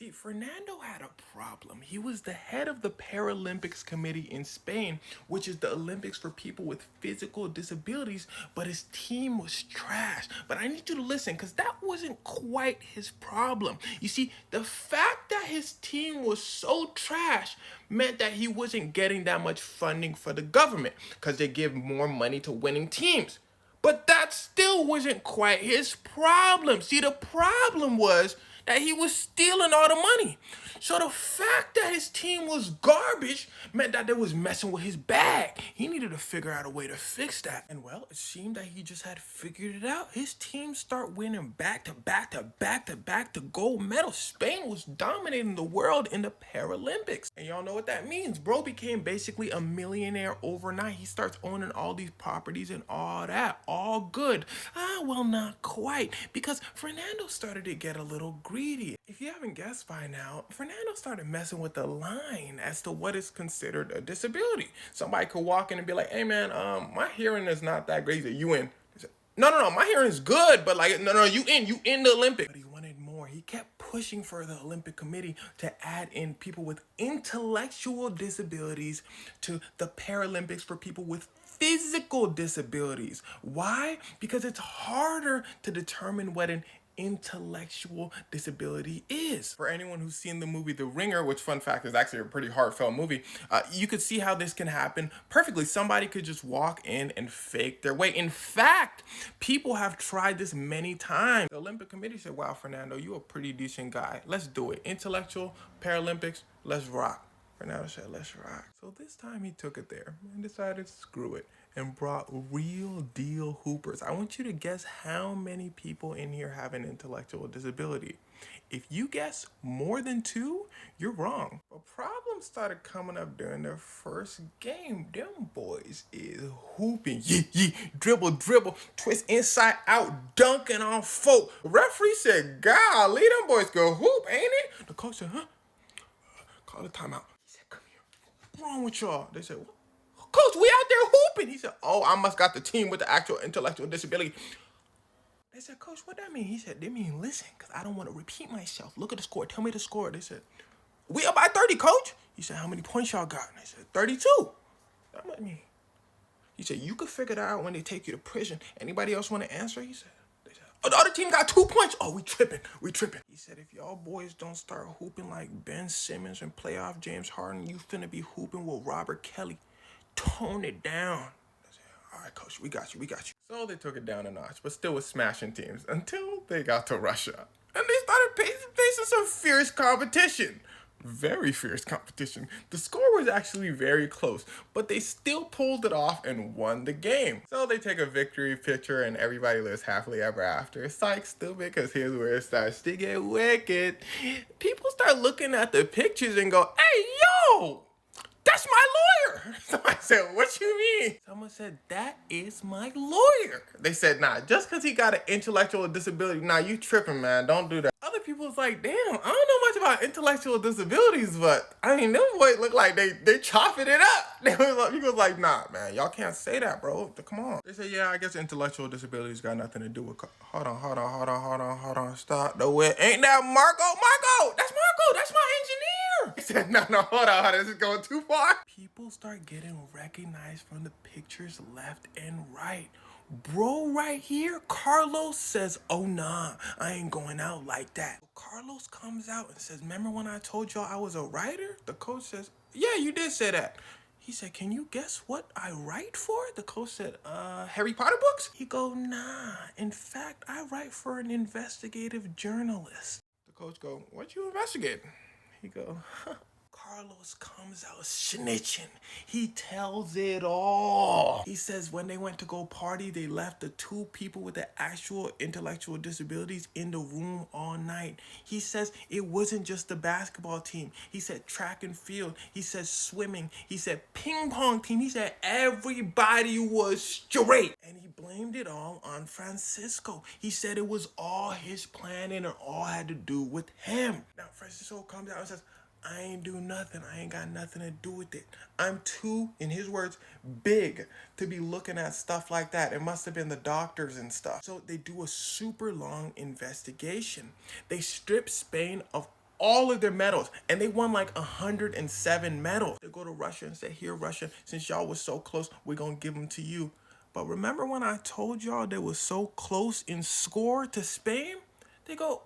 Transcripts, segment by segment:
See, Fernando had a problem. He was the head of the Paralympics committee in Spain, which is the Olympics for people with physical disabilities, but his team was trash. But I need you to listen, because that wasn't quite his problem. You see, the fact that his team was so trash meant that he wasn't getting that much funding for the government, because they give more money to winning teams. But that still wasn't quite his problem. See, the problem was that he was stealing all the money. So the fact that his team was garbage meant that they was messing with his bag. He needed to figure out a way to fix that. And well, it seemed that he just had figured it out. His team start winning back to back to back to back to gold medals. Spain was dominating the world in the Paralympics. And y'all know what that means. Bro became basically a millionaire overnight. He starts owning all these properties and all that. All good. Well, not quite. Because Fernando started to get a little greedy. If you haven't guessed by now, Fernando started messing with the line as to what is considered a disability. Somebody could walk in and be like, hey man, my hearing is not that great. You in? No, my hearing is good, but like, no, you in the Olympics. But he wanted more. He kept pushing for the Olympic Committee to add in people with intellectual disabilities to the Paralympics for people with physical disabilities. Why? Because it's harder to determine what an intellectual disability is. For anyone who's seen the movie The Ringer, which fun fact is actually a pretty heartfelt movie, you could see how this can happen perfectly. Somebody could just walk in and fake their way. In fact, people have tried this many times. The Olympic Committee said, wow, Fernando, you're a pretty decent guy. Let's do it. Intellectual, Paralympics, let's rock. Fernando said, let's rock. So this time he took it there and decided to screw it and brought real deal hoopers. I want you to guess how many people in here have an intellectual disability. If you guess more than 2, you're wrong. But problems started coming up during their first game. Them boys is hooping. Yee, dribble, twist inside out, dunking on folk. The referee said, golly, them boys go hoop, ain't it? The coach said, huh? Call the timeout. He said, come here. What's wrong with y'all? They said, what? Coach, we out there hooping. He said, oh, I must got the team with the actual intellectual disability. They said, Coach, what that mean? He said, they mean listen, because I don't want to repeat myself. Look at the score. Tell me the score. They said, we up by 30, Coach. He said, how many points y'all got? And they said, 32. That might mean. He said, you could figure that out when they take you to prison. Anybody else want to answer? He said, oh, the other team got 2 points. Oh, we tripping. He said, if y'all boys don't start hooping like Ben Simmons and playoff James Harden, you finna be hooping with Robert Kelly. Tone it down. I said, all right, Coach, we got you. So they took it down a notch, but still was smashing teams until they got to Russia. And they started facing some fierce competition. Very fierce competition. The score was actually very close, but they still pulled it off and won the game. So they take a victory picture and everybody lives happily ever after. Psych, stupid, because here's where it starts to get wicked. People start looking at the pictures and go, hey, yo! That's my lawyer. Somebody said, what you mean? Someone said, that is my lawyer. They said, nah, just because he got an intellectual disability, nah, you tripping, man. Don't do that. Other people was like, damn, I don't know much about intellectual disabilities, but I mean, them boys look like they chopping it up. He was like, nah, man, y'all can't say that, bro. Come on. They said, yeah, I guess intellectual disabilities got nothing to do with, hold on, stop. No, it ain't that Marco, that's my engineer. He said, no, hold on, this is going too far. People start getting recognized from the pictures left and right. Bro right here, Carlos says, oh nah, I ain't going out like that. Carlos comes out and says, remember when I told y'all I was a writer? The coach says, yeah, you did say that. He said, can you guess what I write for? The coach said, Harry Potter books? He go, nah, in fact, I write for an investigative journalist. The coach go, what you investigating? He go, Carlos comes out snitching. He tells it all. He says when they went to go party, they left the 2 people with the actual intellectual disabilities in the room all night. He says it wasn't just the basketball team. He said track and field. He said swimming. He said ping pong team. He said everybody was straight. And he blamed it all on Francisco. He said it was all his plan and it all had to do with him. Now Francisco comes out and says, I ain't do nothing. I ain't got nothing to do with it. I'm too, in his words, big to be looking at stuff like that. It must have been the doctors and stuff. So they do a super long investigation. They strip Spain of all of their medals, and they won like 107 medals. They go to Russia and say, here, Russia, since y'all was so close, we're gonna give them to you. But remember when I told y'all they was so close in score to Spain? They go,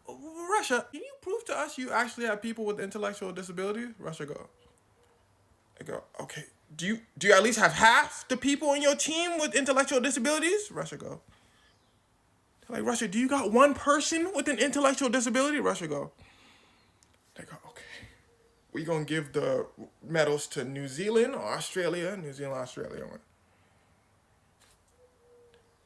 Russia, can you prove to us you actually have people with intellectual disabilities? Russia go, they go, okay, do you at least have half the people in your team with intellectual disabilities? Russia go, like, Russia, do you got one person with an intellectual disability? Russia go, they go, okay. We gonna give the medals to New Zealand or Australia. New Zealand, Australia won.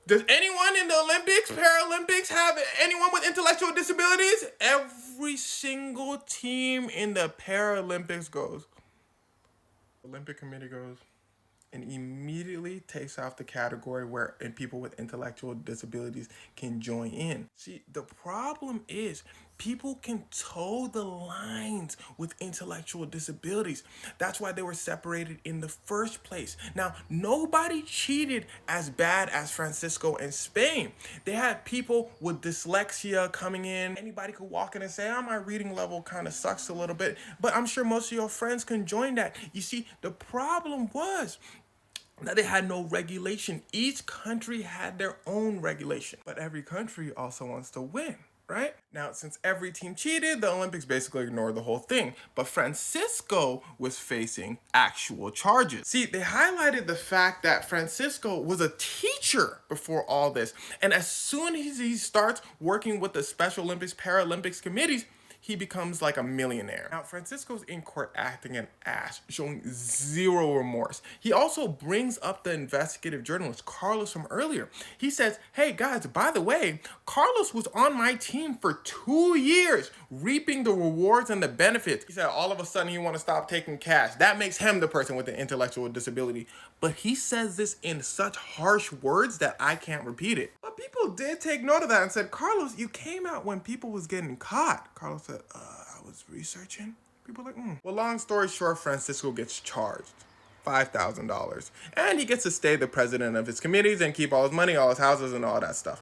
Does anyone in the Olympics, Paralympics have anyone with intellectual disabilities? Every single team in the Paralympics goes. Olympic committee goes and immediately takes off the category where people with intellectual disabilities can join in. See, the problem is people can toe the lines with intellectual disabilities. That's why they were separated in the first place. Now, nobody cheated as bad as Francisco and Spain. They had people with dyslexia coming in. Anybody could walk in and say, my reading level kind of sucks a little bit, but I'm sure most of your friends can join that. You see, the problem was that they had no regulation. Each country had their own regulation, but every country also wants to win, right? Now, since every team cheated, the Olympics basically ignored the whole thing. But Francisco was facing actual charges. See, they highlighted the fact that Francisco was a teacher before all this. And as soon as he starts working with the Special Olympics, Paralympics committees, he becomes like a millionaire. Now, Francisco's in court acting an ass, showing zero remorse. He also brings up the investigative journalist, Carlos, from earlier. He says, hey guys, by the way, Carlos was on my team for 2 years, reaping the rewards and the benefits. He said all of a sudden he want to stop taking cash. That makes him the person with the intellectual disability. But he says this in such harsh words that I can't repeat it. But people did take note of that and said, Carlos, you came out when people was getting caught. Carlos said, I was researching. People were like, Well, long story short, Francisco gets charged $5,000. And he gets to stay the president of his committees and keep all his money, all his houses, and all that stuff.